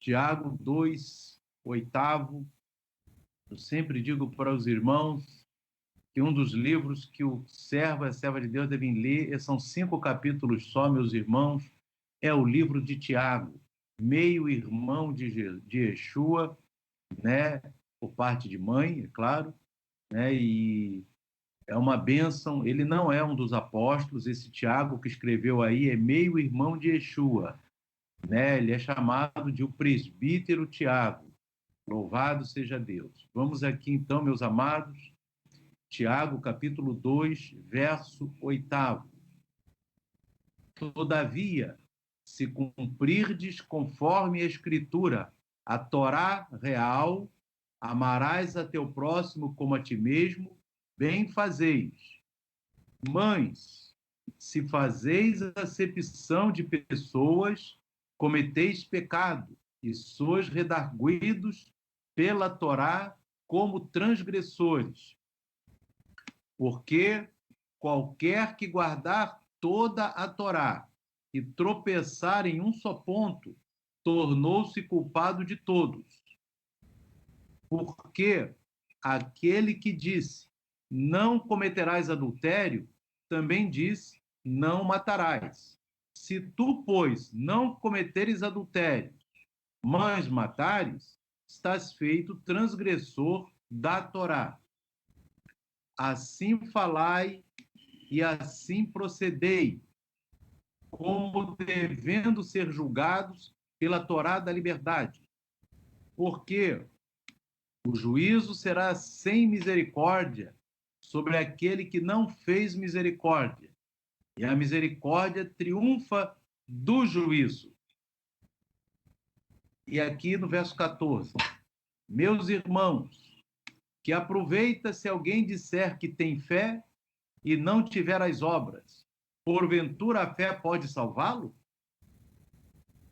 Tiago 2, oitavo. Eu sempre digo para os irmãos que um dos livros que o servo e a serva de Deus devem ler, são 5 capítulos só, meus irmãos, é o livro de Tiago, meio-irmão de Yeshua, né, por parte de mãe, é claro, né, e é uma bênção. Ele não é um dos apóstolos, esse Tiago que escreveu aí é meio-irmão de Yeshua, né, ele é chamado de o presbítero Tiago, louvado seja Deus. Vamos aqui então, meus amados, Tiago, capítulo 2, verso 8. Todavia, se cumprirdes conforme a Escritura, a Torá real, amarás a teu próximo como a ti mesmo, bem fazeis. Mães, se fazeis acepção de pessoas, cometeis pecado, e sois redarguidos pela Torá como transgressores. Porque qualquer que guardar toda a Torá e tropeçar em um só ponto, tornou-se culpado de todos. Porque aquele que disse, não cometerás adultério, também disse, não matarás. Se tu, pois, não cometeres adultério, mas matares, estás feito transgressor da Torá. Assim falai e assim procedei, como devendo ser julgados pela Torá da liberdade. Porque o juízo será sem misericórdia sobre aquele que não fez misericórdia, e a misericórdia triunfa do juízo. E aqui no verso 14, meus irmãos, que aproveita se alguém disser que tem fé e não tiver as obras, porventura a fé pode salvá-lo?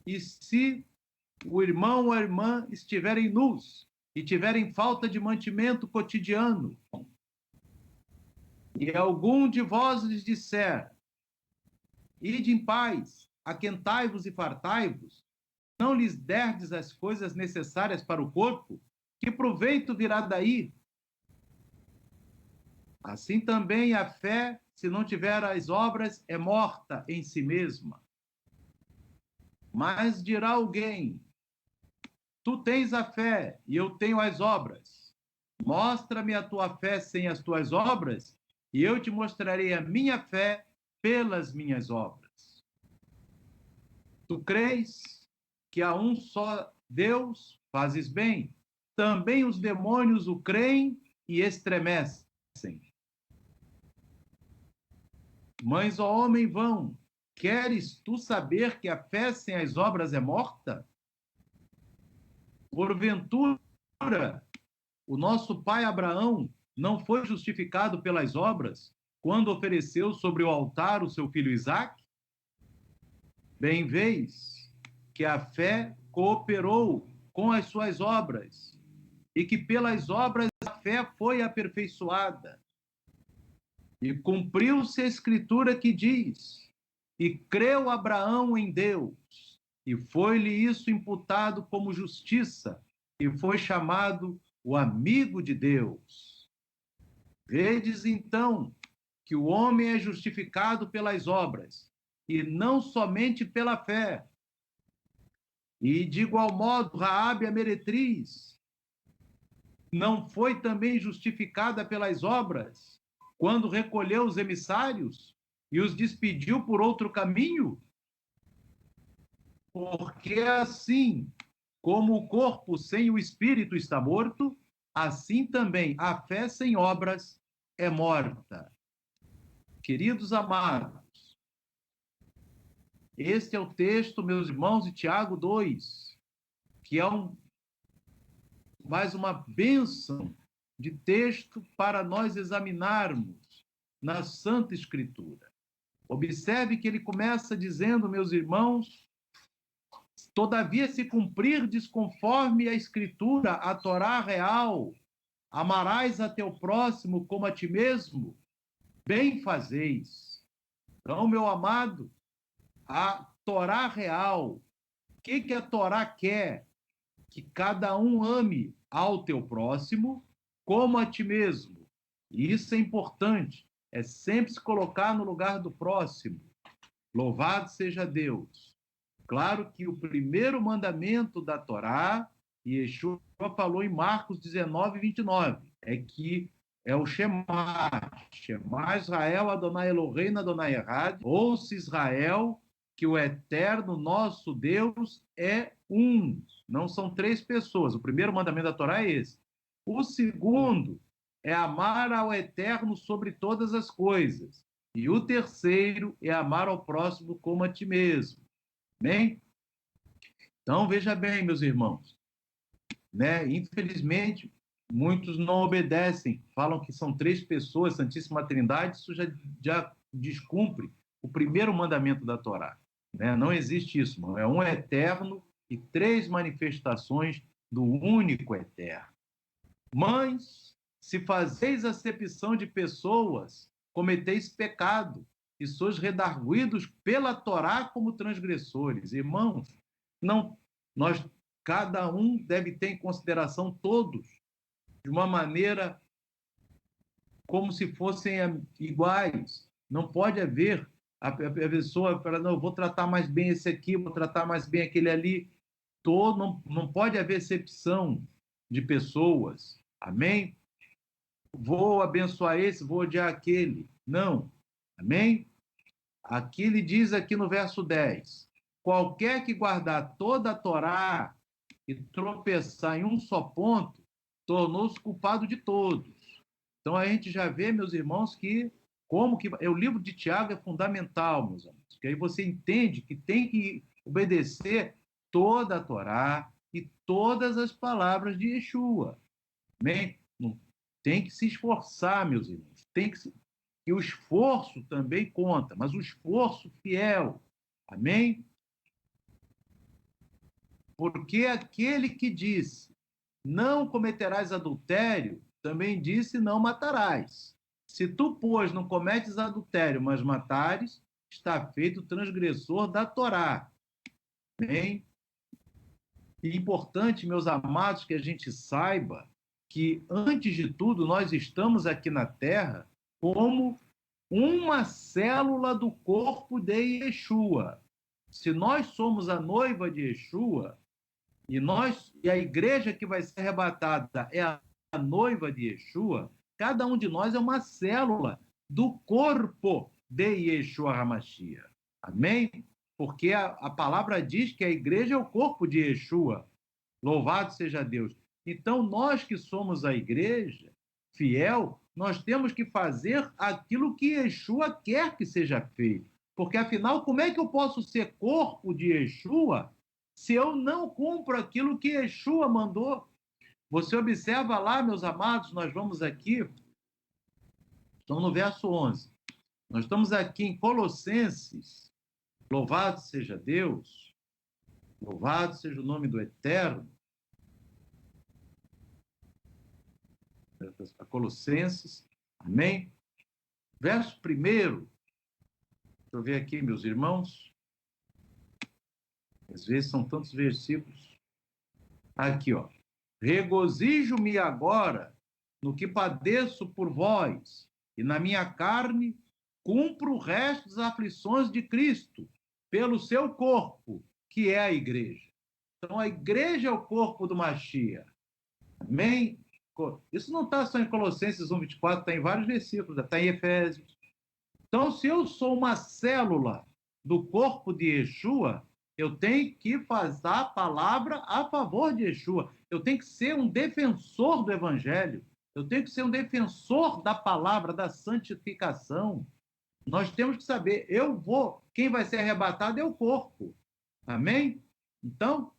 E se o irmão ou a irmã estiverem nus e tiverem falta de mantimento cotidiano, e algum de vós lhes disser, ide em paz, aquentai-vos e fartai-vos, não lhes derdes as coisas necessárias para o corpo, que proveito virá daí? Assim também a fé, se não tiver as obras, é morta em si mesma. Mas dirá alguém, tu tens a fé e eu tenho as obras. Mostra-me a tua fé sem as tuas obras, e eu te mostrarei a minha fé pelas minhas obras. Tu crês que há um só Deus, fazes bem. Também os demônios o creem e estremecem. Mas, ó homem vão, queres tu saber que a fé sem as obras é morta? Porventura, o nosso pai Abraão não foi justificado pelas obras quando ofereceu sobre o altar o seu filho Isaque? Bem vês que a fé cooperou com as suas obras e que pelas obras a fé foi aperfeiçoada. E cumpriu-se a escritura que diz, e creu Abraão em Deus, e foi-lhe isso imputado como justiça, e foi chamado o amigo de Deus. Vedes, então, que o homem é justificado pelas obras, e não somente pela fé. E, de igual modo, Raabe a meretriz não foi também justificada pelas obras, quando recolheu os emissários e os despediu por outro caminho? Porque assim como o corpo sem o espírito está morto, assim também a fé sem obras é morta. Queridos amados, este é o texto, meus irmãos, de Tiago 2, que é mais uma bênção de texto para nós examinarmos na Santa Escritura. Observe que ele começa dizendo, meus irmãos, todavia se cumprirdes conforme a Escritura, a Torá real, amarás a teu próximo como a ti mesmo, bem fazeis. Então, meu amado, a Torá real, o que a Torá quer? que cada um ame ao teu próximo como a ti mesmo. E isso é importante, é sempre se colocar no lugar do próximo. Louvado seja Deus. Claro que o primeiro mandamento da Torá, Yeshua falou em Marcos 19, 29, é que é o Shema. Shema Israel, Adonai Eloheinu, Adonai Echad. Ouça Israel, que o eterno nosso Deus é um. Não são três pessoas. O primeiro mandamento da Torá é esse. O segundo é amar ao eterno sobre todas as coisas. E o terceiro é amar ao próximo como a ti mesmo. Bem? Então, veja bem, meus irmãos, né? Infelizmente, muitos não obedecem, falam que são três pessoas, Santíssima Trindade, isso já descumpre o primeiro mandamento da Torá. Né? Não existe isso, irmão. É um eterno e três manifestações do único eterno. Mães, se fazeis acepção de pessoas, cometeis pecado, e sois redarguidos pela Torá como transgressores. Irmãos, não, cada um deve ter em consideração todos, de uma maneira como se fossem iguais. Não pode haver a pessoa falar, não, eu vou tratar mais bem esse aqui, vou tratar mais bem aquele ali. Não pode haver exceção de pessoas. Amém? Vou abençoar esse, vou odiar aquele. Não. Amém? Aqui ele diz aqui no verso 10, qualquer que guardar toda a Torá e tropeçar em um só ponto, tornou-se culpado de todos. Então a gente já vê, meus irmãos, que o livro de Tiago é fundamental, meus amigos, que aí você entende que tem que obedecer toda a Torá e todas as palavras de Yeshua. Amém? Tem que se esforçar, meus irmãos. E o esforço também conta, mas o esforço fiel. Amém? Porque aquele que disse, não cometerás adultério, também disse, não matarás. Se tu, pois, não cometes adultério, mas matares, está feito transgressor da Torá. Amém? E importante, meus amados, que a gente saiba que, antes de tudo, nós estamos aqui na Terra como uma célula do corpo de Yeshua. Se nós somos a noiva de Yeshua, e a igreja que vai ser arrebatada é a noiva de Yeshua, cada um de nós é uma célula do corpo de Yeshua HaMashiach. Amém? Porque a palavra diz que a igreja é o corpo de Yeshua. Louvado seja Deus. Então, nós que somos a igreja fiel, nós temos que fazer aquilo que Yeshua quer que seja feito. Porque, afinal, como é que eu posso ser corpo de Yeshua se eu não cumpro aquilo que Yeshua mandou? Você observa lá, meus amados, nós vamos aqui, estamos no verso 11. Nós estamos aqui em Colossenses. Louvado seja Deus. Louvado seja o nome do Eterno. Colossenses. Amém? Verso 1. Deixa eu ver aqui, meus irmãos. Às vezes são tantos versículos. Aqui, ó. Regozijo-me agora no que padeço por vós, e na minha carne cumpro o resto das aflições de Cristo, pelo seu corpo, que é a igreja. Então, a igreja é o corpo do Mashiach. Amém? Isso não está só em Colossenses 1, 24, está em vários versículos, está em Efésios. Então, se eu sou uma célula do corpo de Yeshua, eu tenho que fazer a palavra a favor de Yeshua. Eu tenho que ser um defensor do evangelho. Eu tenho que ser um defensor da palavra, da santificação. Nós temos que saber, quem vai ser arrebatado é o corpo. Amém? Então,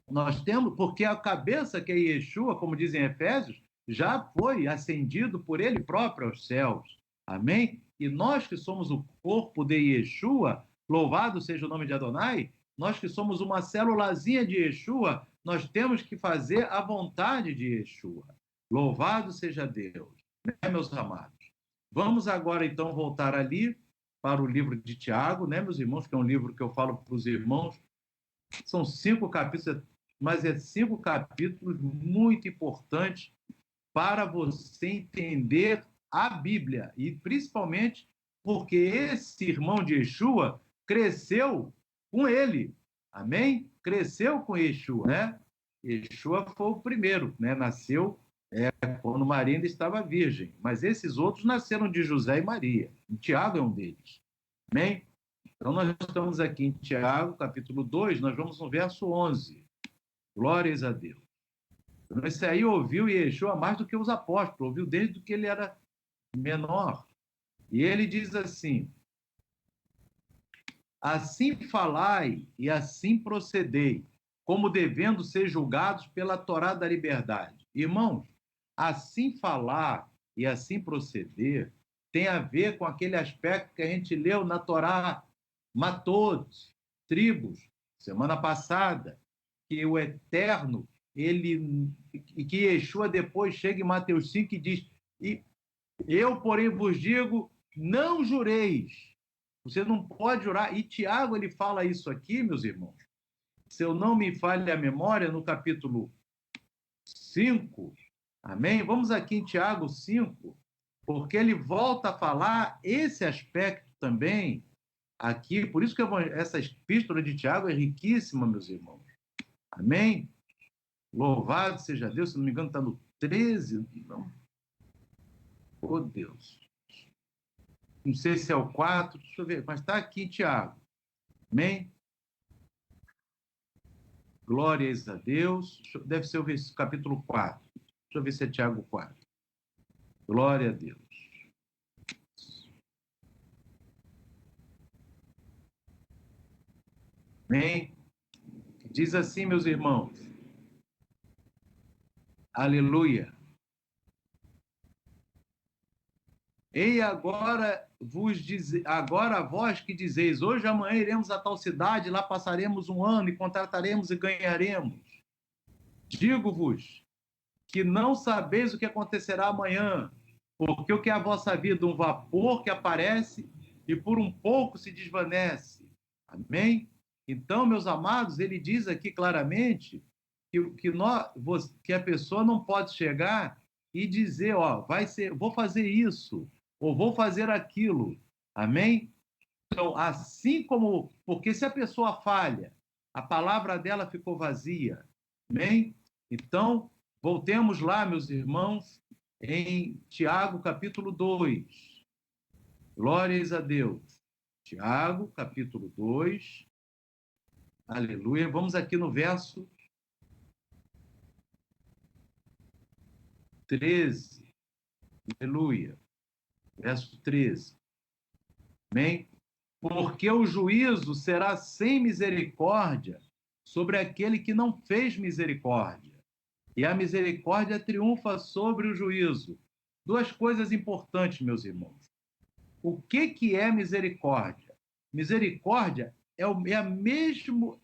nós temos, porque a cabeça que é Yeshua, como dizem Efésios, já foi ascendido por ele próprio aos céus. Amém? E nós que somos o corpo de Yeshua, louvado seja o nome de Adonai, nós que somos uma célulazinha de Yeshua, nós temos que fazer a vontade de Yeshua. Louvado seja Deus. Né, meus amados? Vamos agora, então, voltar ali para o livro de Tiago, né, meus irmãos, que é um livro que eu falo para os irmãos. São 5 capítulos, mas é 5 capítulos muito importantes para você entender a Bíblia, e principalmente porque esse irmão de Yeshua cresceu com ele, amém? Cresceu com Yeshua, né? Yeshua foi o primeiro, né? Nasceu quando Maria ainda estava virgem, mas esses outros nasceram de José e Maria. E Tiago é um deles, amém? Então nós estamos aqui em Tiago, capítulo 2, nós vamos no verso 11. Glórias a Deus. Então, esse aí ouviu Yeshua mais do que os apóstolos, ouviu desde que ele era menor. E ele diz assim: assim falai e assim procedei, como devendo ser julgados pela Torá da liberdade. Irmãos, assim falar e assim proceder tem a ver com aquele aspecto que a gente leu na Torá, matou-os, tribos, semana passada, que o Eterno, e que Yeshua depois chega em Mateus 5 e diz: e eu, porém, vos digo, não jureis. Você não pode jurar. E Tiago, ele fala isso aqui, meus irmãos. Se eu não me falhe a memória, no capítulo 5, amém? Vamos aqui em Tiago 5, porque ele volta a falar esse aspecto também aqui. Por isso que essa epístola de Tiago é riquíssima, meus irmãos. Amém? Louvado seja Deus. Se não me engano, está no 13. Não. Oh, Deus. Não sei se é o 4, deixa eu ver, mas está aqui em Tiago. Amém? Glórias a Deus. Deve ser o capítulo 4. Deixa eu ver se é Tiago 4. Glória a Deus. Amém? Diz assim, meus irmãos. Aleluia. Ei, agora agora vós que dizeis, hoje amanhã iremos a tal cidade, lá passaremos um ano e contrataremos e ganharemos. Digo-vos que não sabeis o que acontecerá amanhã, porque o que é a vossa vida? Um vapor que aparece e por um pouco se desvanece. Amém? Então, meus amados, ele diz aqui claramente que a pessoa não pode chegar e dizer, ó, vou fazer isso, ou vou fazer aquilo. Amém? Então, assim como, porque se a pessoa falha, a palavra dela ficou vazia. Amém? Então, voltemos lá, meus irmãos, em Tiago, capítulo 2. Glórias a Deus. Tiago, capítulo 2. Aleluia. Vamos aqui no verso 13. Aleluia. Verso 13. Amém? Porque o juízo será sem misericórdia sobre aquele que não fez misericórdia. E a misericórdia triunfa sobre o juízo. Duas coisas importantes, meus irmãos. O que é misericórdia? Misericórdia é o mesmo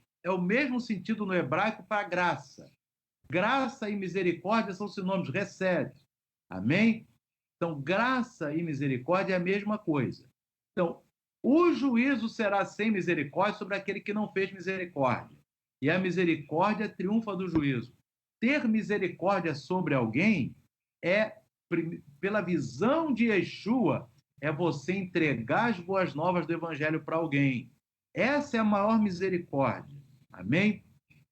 sentido no hebraico para graça. Graça e misericórdia são sinônimos, recebe. Amém? Então, graça e misericórdia é a mesma coisa. Então, o juízo será sem misericórdia sobre aquele que não fez misericórdia. E a misericórdia triunfa do juízo. Ter misericórdia sobre alguém é, pela visão de Yeshua, é você entregar as boas novas do evangelho para alguém. Essa é a maior misericórdia. Amém?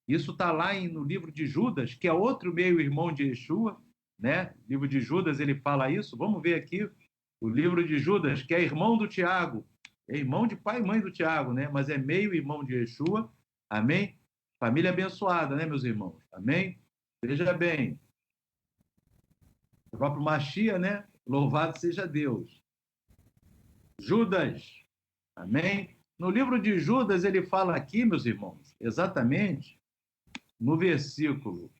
Isso está lá no livro de Judas, que é outro meio-irmão de Yeshua, né? O livro de Judas, ele fala isso. Vamos ver aqui o livro de Judas, que é irmão do Tiago. É irmão de pai e mãe do Tiago, né? Mas é meio-irmão de Yeshua. Amém? Família abençoada, né, meus irmãos? Amém? Veja bem. O próprio Machia, né? Louvado seja Deus. Judas. Amém? No livro de Judas, ele fala aqui, meus irmãos, exatamente no versículo.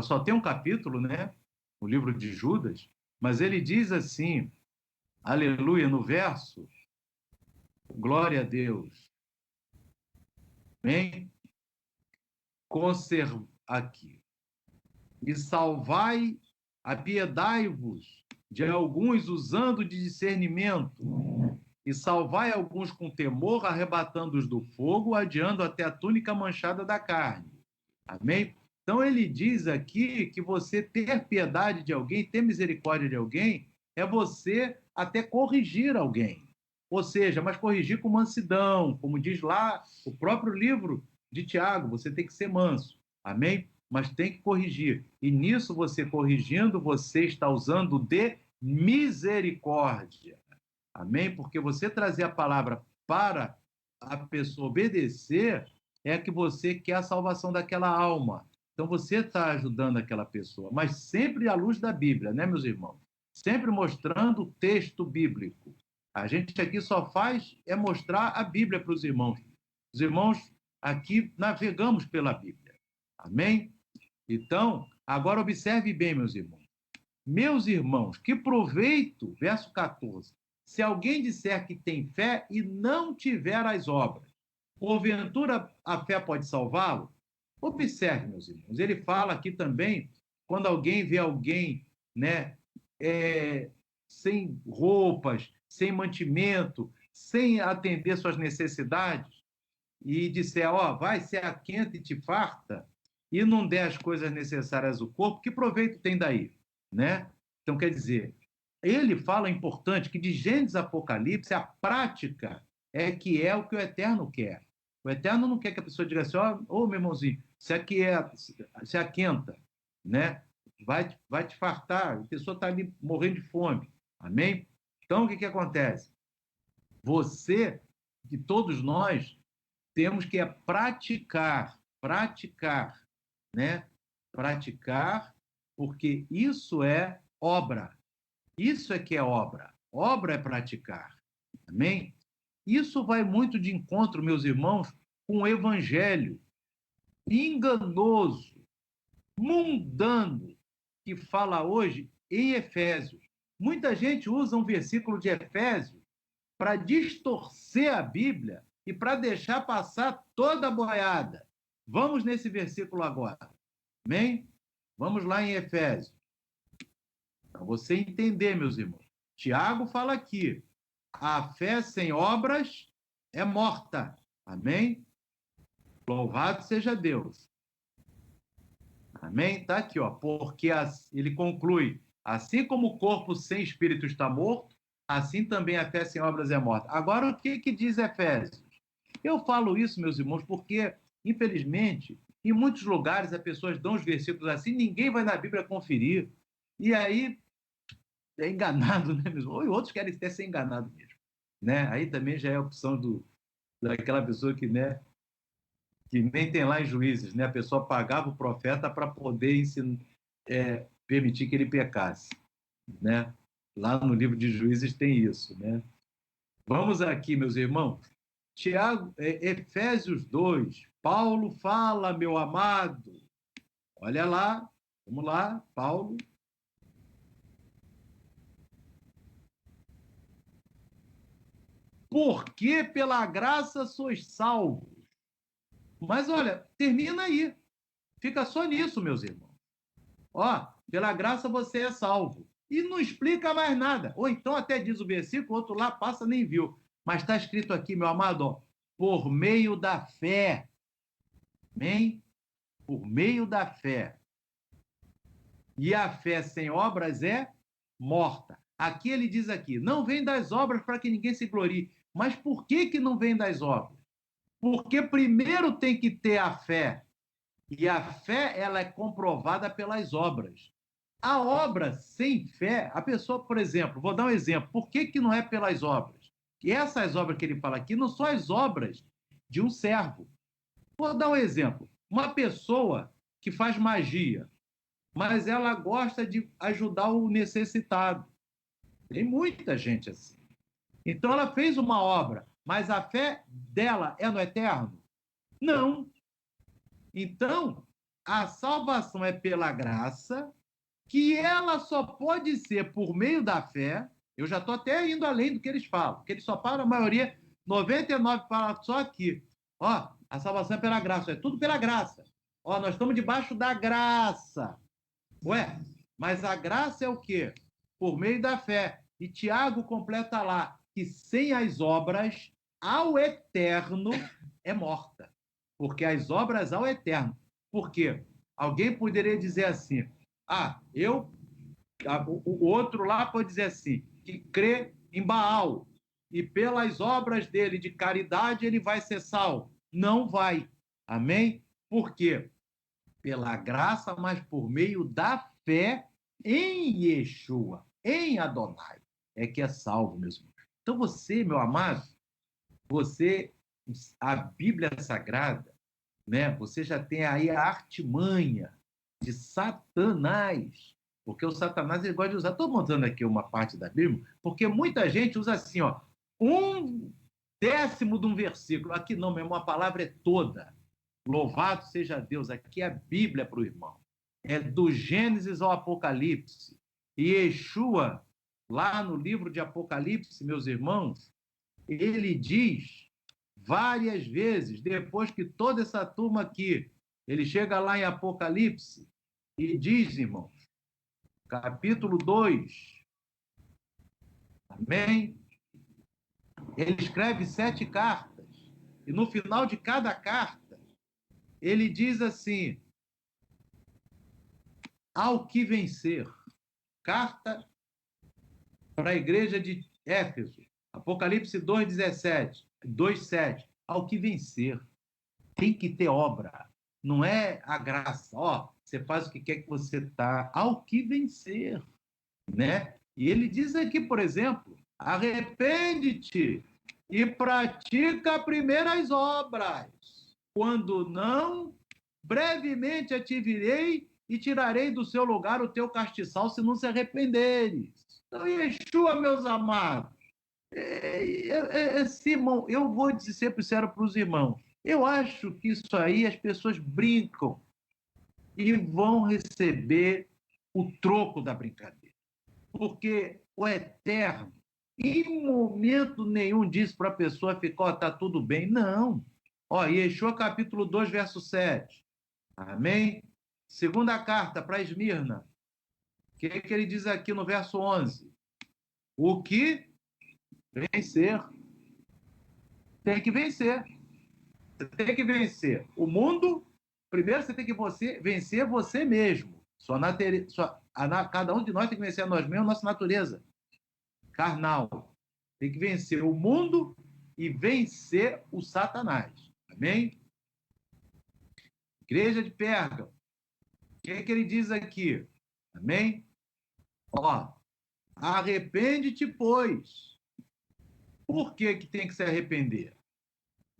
Só tem um capítulo, né? O livro de Judas, mas ele diz assim, aleluia, no verso, glória a Deus. Amém? Conserva aqui. E salvai, apiedai-vos de alguns usando de discernimento, e salvai alguns com temor, arrebatando-os do fogo, adiando até a túnica manchada da carne. Amém? Então, ele diz aqui que você ter piedade de alguém, ter misericórdia de alguém, é você até corrigir alguém. Ou seja, mas corrigir com mansidão, como diz lá o próprio livro de Tiago, você tem que ser manso. Amém? Mas tem que corrigir. E nisso, você corrigindo, você está usando de misericórdia. Amém? Porque você trazer a palavra para a pessoa obedecer é que você quer a salvação daquela alma. Então você está ajudando aquela pessoa, mas sempre à luz da Bíblia, né, meus irmãos? Sempre mostrando o texto bíblico. A gente aqui só faz é mostrar a Bíblia para os irmãos. Os irmãos aqui navegamos pela Bíblia. Amém? Então, agora observe bem, meus irmãos. Meus irmãos, que proveito, verso 14, se alguém disser que tem fé e não tiver as obras, porventura a fé pode salvá-lo? Observe, meus irmãos, ele fala aqui também, quando alguém vê alguém, né, sem roupas, sem mantimento, sem atender suas necessidades, e disser, ó, vai, se aquenta e te farta, e não der as coisas necessárias ao corpo, que proveito tem daí? Né? Então, quer dizer, ele fala importante que de Gênesis a Apocalipse, a prática é que é o que o Eterno quer. O Eterno não quer que a pessoa diga assim, ó, oh, meu irmãozinho, se aquenta, né? Vai te fartar, a pessoa está ali morrendo de fome. Amém? Então, o que acontece? Você, e todos nós, temos que praticar, né? Praticar, porque isso é obra. Isso é que é obra. Obra é praticar. Amém? Isso vai muito de encontro, meus irmãos, com o evangelho enganoso, mundano, que fala hoje em Efésios. Muita gente usa um versículo de Efésios para distorcer a Bíblia e para deixar passar toda a boiada. Vamos nesse versículo agora. Amém? Vamos lá em Efésios. Para você entender, meus irmãos. Tiago fala aqui: a fé sem obras é morta. Amém? Louvado seja Deus. Amém? Está aqui, ó. Porque ele conclui: assim como o corpo sem espírito está morto, assim também a fé sem obras é morta. Agora, o que diz Efésios? Eu falo isso, meus irmãos, porque, infelizmente, em muitos lugares as pessoas dão os versículos assim, ninguém vai na Bíblia conferir. E aí é enganado, né, mesmo? Ou outros querem até ser enganado mesmo. Né? Aí também já é a opção daquela pessoa que, né, que nem tem lá em Juízes, né? A pessoa pagava o profeta para poder permitir que ele pecasse. Né? Lá no livro de Juízes tem isso. Né? Vamos aqui, meus irmãos. Efésios 2, Paulo fala, meu amado. Olha lá, vamos lá, Paulo. Porque pela graça sois salvos. Mas olha, termina aí. Fica só nisso, meus irmãos. Ó, pela graça você é salvo. E não explica mais nada. Ou então até diz o versículo, outro lá passa nem viu. Mas está escrito aqui, meu amado, ó, por meio da fé. Amém? Por meio da fé. E a fé sem obras é morta. Aqui ele diz aqui, não vem das obras para que ninguém se glorie. Mas por que não vem das obras? Porque primeiro tem que ter a fé. E a fé, ela é comprovada pelas obras. A obra sem fé, a pessoa, por exemplo, vou dar um exemplo, por que não é pelas obras? E essas obras que ele fala aqui não são as obras de um servo. Vou dar um exemplo. Uma pessoa que faz magia, mas ela gosta de ajudar o necessitado. Tem muita gente assim. Então ela fez uma obra, mas a fé dela é no eterno? Não. Então, a salvação é pela graça, que ela só pode ser por meio da fé. Eu já estou até indo além do que eles falam, porque eles só falam, a maioria, 99 falam só aqui. Ó, a salvação é pela graça, é tudo pela graça. Ó, nós estamos debaixo da graça. Ué, mas a graça é o quê? Por meio da fé. E Tiago completa lá que sem as obras, ao eterno é morta. Porque as obras ao eterno. Por quê? Alguém poderia dizer assim, o outro lá pode dizer assim, que crê em Baal, e pelas obras dele de caridade ele vai ser salvo. Não vai. Amém? Por quê? Pela graça, mas por meio da fé em Yeshua, em Adonai, é que é salvo, meus irmãos. Então você, meu amado, você, a Bíblia Sagrada, né? Você já tem aí a artimanha de Satanás, porque o Satanás ele gosta de usar. Estou montando aqui uma parte da Bíblia, porque muita gente usa assim, ó, 1/10 de um versículo. Aqui não, mesmo, a palavra é toda. Louvado seja Deus. Aqui é a Bíblia para o irmão. É do Gênesis ao Apocalipse. E Yeshua, lá no livro de Apocalipse, meus irmãos, ele diz várias vezes, depois que toda essa turma aqui, ele chega lá em Apocalipse e diz, irmãos, capítulo 2, amém? Ele escreve 7 cartas, e no final de cada carta, ele diz assim, ao que vencer, carta para a igreja de Éfeso, Apocalipse 2:17, 2:7, ao que vencer, tem que ter obra, não é a graça, ó, você faz o que quer que você tá, ao que vencer, né? E ele diz aqui, por exemplo, arrepende-te e pratica primeiras obras, quando não, brevemente te virei e tirarei do seu lugar o teu castiçal se não se arrependeres. Então, Yeshua, meus amados, Simão, eu vou dizer sincero para os irmãos, eu acho que isso aí as pessoas brincam e vão receber o troco da brincadeira. Porque o Eterno, em momento nenhum, disse para a pessoa ficar, está tudo bem. Não. Ó, Yeshua capítulo 2, verso 7. Amém? Segunda carta para Esmirna. O que ele diz aqui no verso 11? O que vencer. Tem que vencer. Você tem que vencer o mundo. Primeiro você tem que vencer você mesmo. Cada um de nós tem que vencer a nós mesmos, nossa natureza carnal. Tem que vencer o mundo e vencer o Satanás. Amém? Igreja de Pérgamo. O que ele diz aqui? Amém? Ó, arrepende-te, pois. Por que tem que se arrepender?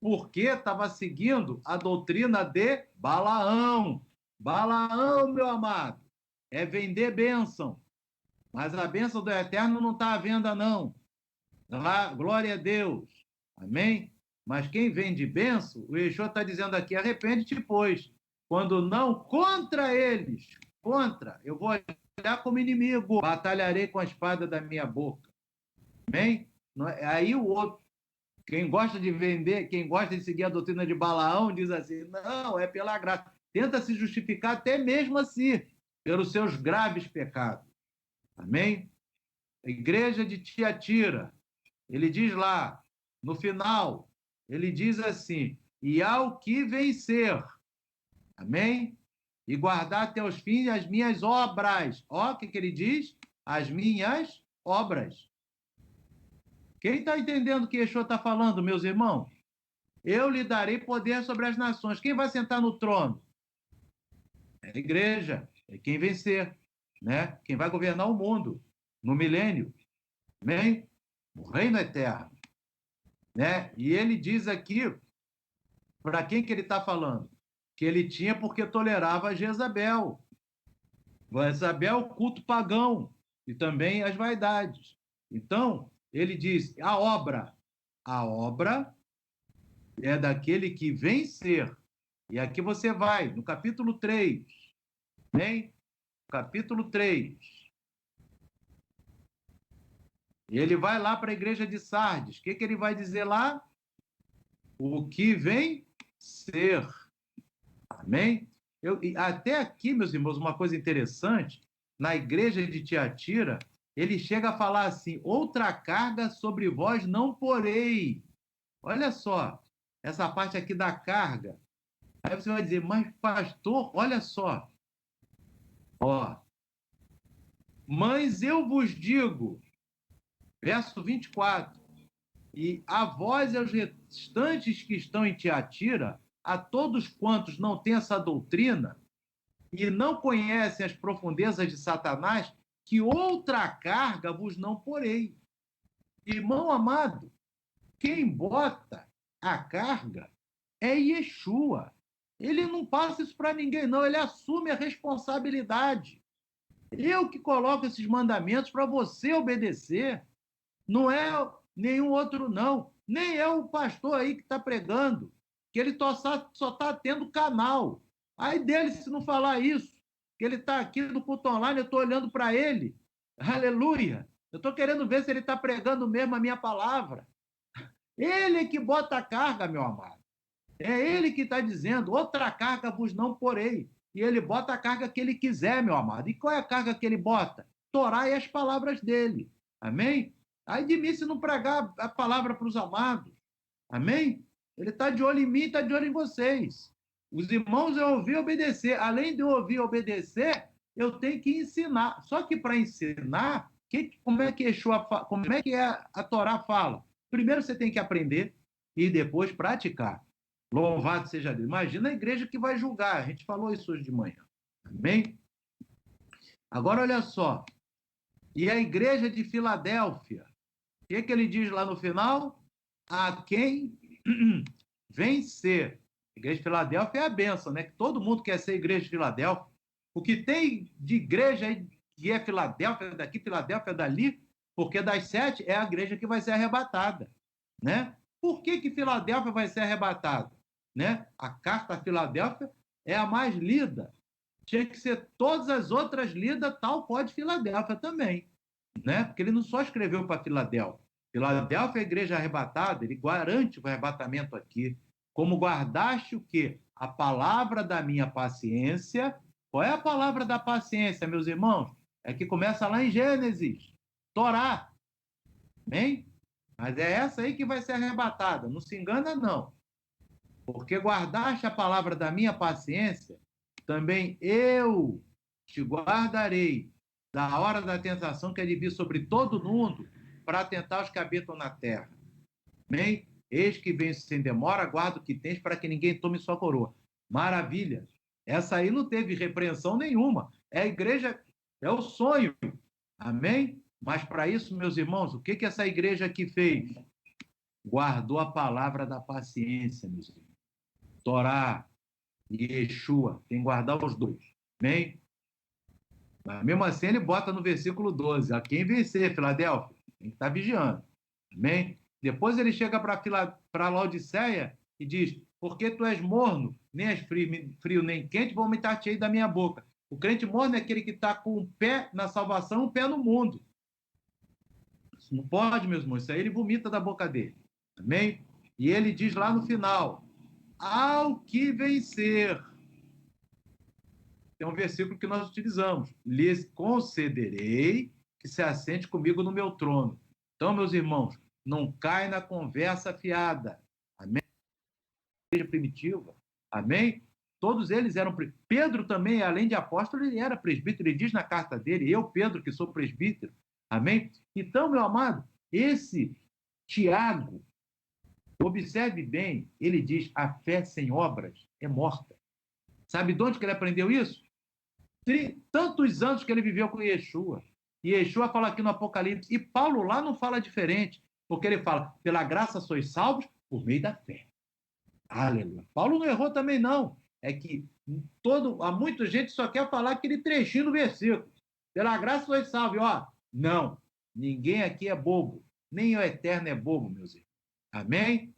Porque estava seguindo a doutrina de Balaão. Balaão, meu amado, é vender bênção. Mas a bênção do Eterno não está à venda, não. Glória a Deus. Amém? Mas quem vende bênção, o Yeshua está dizendo aqui, arrepende-te, pois. Quando não, contra eles. Contra. Eu vou olhar como inimigo. Batalharei com a espada da minha boca. Amém? Aí o outro, quem gosta de vender, quem gosta de seguir a doutrina de Balaão, diz assim, não, é pela graça. Tenta se justificar até mesmo assim, pelos seus graves pecados. Amém? A igreja de Tiatira, ele diz lá, no final, ele diz assim, e ao que vencer, amém? E guardar até os fins as minhas obras. Ó, o que ele diz? As minhas obras. Quem está entendendo o que Yeshua está falando, meus irmãos? Eu lhe darei poder sobre as nações. Quem vai sentar no trono? É a igreja, é quem vencer, né? Quem vai governar o mundo no milênio, amém? O reino eterno, né? E ele diz aqui, para quem que ele está falando? Que ele tinha porque tolerava Jezabel. Jezabel, culto pagão, e também as vaidades. Então, ele diz, a obra é daquele que vencer. E aqui você vai, no capítulo 3, né? Capítulo 3. E ele vai lá para a igreja de Sardes. O que ele vai dizer lá? O que vem ser. Amém? Até aqui, meus irmãos, uma coisa interessante, na igreja de Tiatira, ele chega a falar assim, outra carga sobre vós não porei. Olha só, essa parte aqui da carga. Aí você vai dizer, mas pastor, olha só, ó, mas eu vos digo, verso 24, e a vós e aos restantes que estão em Tiatira, a todos quantos não têm essa doutrina e não conhecem as profundezas de Satanás, que outra carga vos não porei. Irmão amado, quem bota a carga é Yeshua. Ele não passa isso para ninguém, não. Ele assume a responsabilidade. Eu que coloco esses mandamentos para você obedecer. Não é nenhum outro, não. Nem é o pastor aí que está pregando, que ele só está tendo canal. Aí dele, se não falar isso, que ele está aqui no culto online, eu estou olhando para ele. Aleluia! Eu estou querendo ver se ele está pregando mesmo a minha palavra. Ele é que bota a carga, meu amado. É ele que está dizendo, outra carga vos não porei. E ele bota a carga que ele quiser, meu amado. E qual é a carga que ele bota? Torá e as palavras dele. Amém? Aí de mim se não pregar a palavra para os amados. Amém? Ele está de olho em mim, está de olho em vocês. Os irmãos eu ouvir e obedecer. Além de eu ouvir e obedecer, eu tenho que ensinar. Só que para ensinar, como é que como é que a Torá fala? Primeiro você tem que aprender e depois praticar. Louvado seja Deus. Imagina a igreja que vai julgar. A gente falou isso hoje de manhã. Amém? Agora olha só. E a igreja de Filadélfia, o que ele diz lá no final? A quem vencer. A igreja de Filadélfia é a bênção, né? Que todo mundo quer ser igreja de Filadélfia. O que tem de igreja aí, que é Filadélfia daqui, Filadélfia dali, porque das 7 é a igreja que vai ser arrebatada, né? Por que Filadélfia vai ser arrebatada? Né? A carta a Filadélfia é a mais lida. Tinha que ser todas as outras lidas, tal qual de Filadélfia também, né? Porque ele não só escreveu para Filadélfia. Filadélfia é a igreja arrebatada, ele garante o arrebatamento aqui. Como guardaste o quê? A palavra da minha paciência. Qual é a palavra da paciência, meus irmãos? É que começa lá em Gênesis, Torá. Amém? Mas é essa aí que vai ser arrebatada. Não se engana, não. Porque guardaste a palavra da minha paciência, também eu te guardarei da hora da tentação que é de vir sobre todo mundo para tentar os que habitam na terra. Amém? Eis que vem sem demora, guarda o que tens para que ninguém tome sua coroa. Maravilha! Essa aí não teve repreensão nenhuma. É a igreja, é o sonho. Amém? Mas para isso, meus irmãos, o que essa igreja aqui fez? Guardou a palavra da paciência, meus irmãos. Torá e Yeshua, tem que guardar os dois. Amém? Mas mesmo assim ele bota no versículo 12, a quem vencer, Filadélfia, tem que estar vigiando. Amém? Depois ele chega para Laodiceia e diz, porque tu és morno, nem és frio nem quente, vomitar-te-ei da minha boca. O crente morno é aquele que está com um pé na salvação e um pé no mundo. Isso não pode, meus irmãos, isso aí ele vomita da boca dele. Amém? E ele diz lá no final, ao que vencer. Tem um versículo que nós utilizamos. Lhes concederei que se assente comigo no meu trono. Então, meus irmãos, não cai na conversa fiada. Amém? Igreja primitiva. Amém? Todos eles eram... Pedro também, além de apóstolo, ele era presbítero. Ele diz na carta dele, eu, Pedro, que sou presbítero. Amém? Então, meu amado, esse Tiago, observe bem, ele diz, a fé sem obras é morta. Sabe de onde que ele aprendeu isso? Tantos anos que ele viveu com Yeshua. E Yeshua fala aqui no Apocalipse. E Paulo lá não fala diferente. Porque ele fala, pela graça sois salvos por meio da fé. Aleluia. Paulo não errou também, não. É que há muita gente só quer falar aquele trechinho do versículo. Pela graça sois salvos. Ó, não. Ninguém aqui é bobo. Nem o eterno é bobo, meus irmãos. Amém?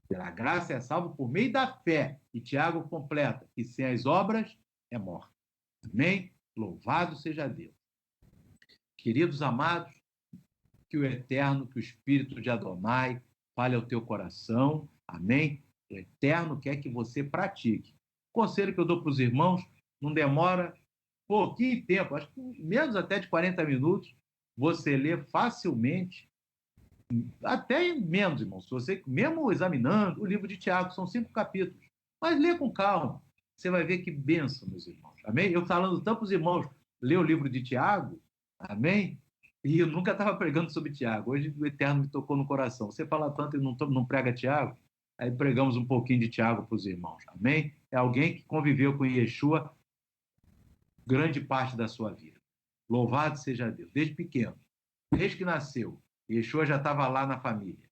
Pela graça é salvo por meio da fé. E Tiago completa, que sem as obras é morto. Amém? Louvado seja Deus. Queridos amados, que o Eterno, que o Espírito de Adonai fale ao teu coração. Amém? O Eterno quer que você pratique. O conselho que eu dou para os irmãos, não demora pouquinho tempo, acho que menos até de 40 minutos, você lê facilmente, até menos, irmão. Se você, mesmo examinando o livro de Tiago, são 5 capítulos. Mas lê com calma. Você vai ver que bênção, meus irmãos. Amém? Eu falando tanto para os irmãos ler o livro de Tiago, amém? E eu nunca estava pregando sobre Tiago. Hoje o Eterno me tocou no coração. Você fala tanto e não prega Tiago? Aí pregamos um pouquinho de Tiago para os irmãos. Amém? É alguém que conviveu com Yeshua grande parte da sua vida. Louvado seja Deus. Desde pequeno. Desde que nasceu. Yeshua já estava lá na família.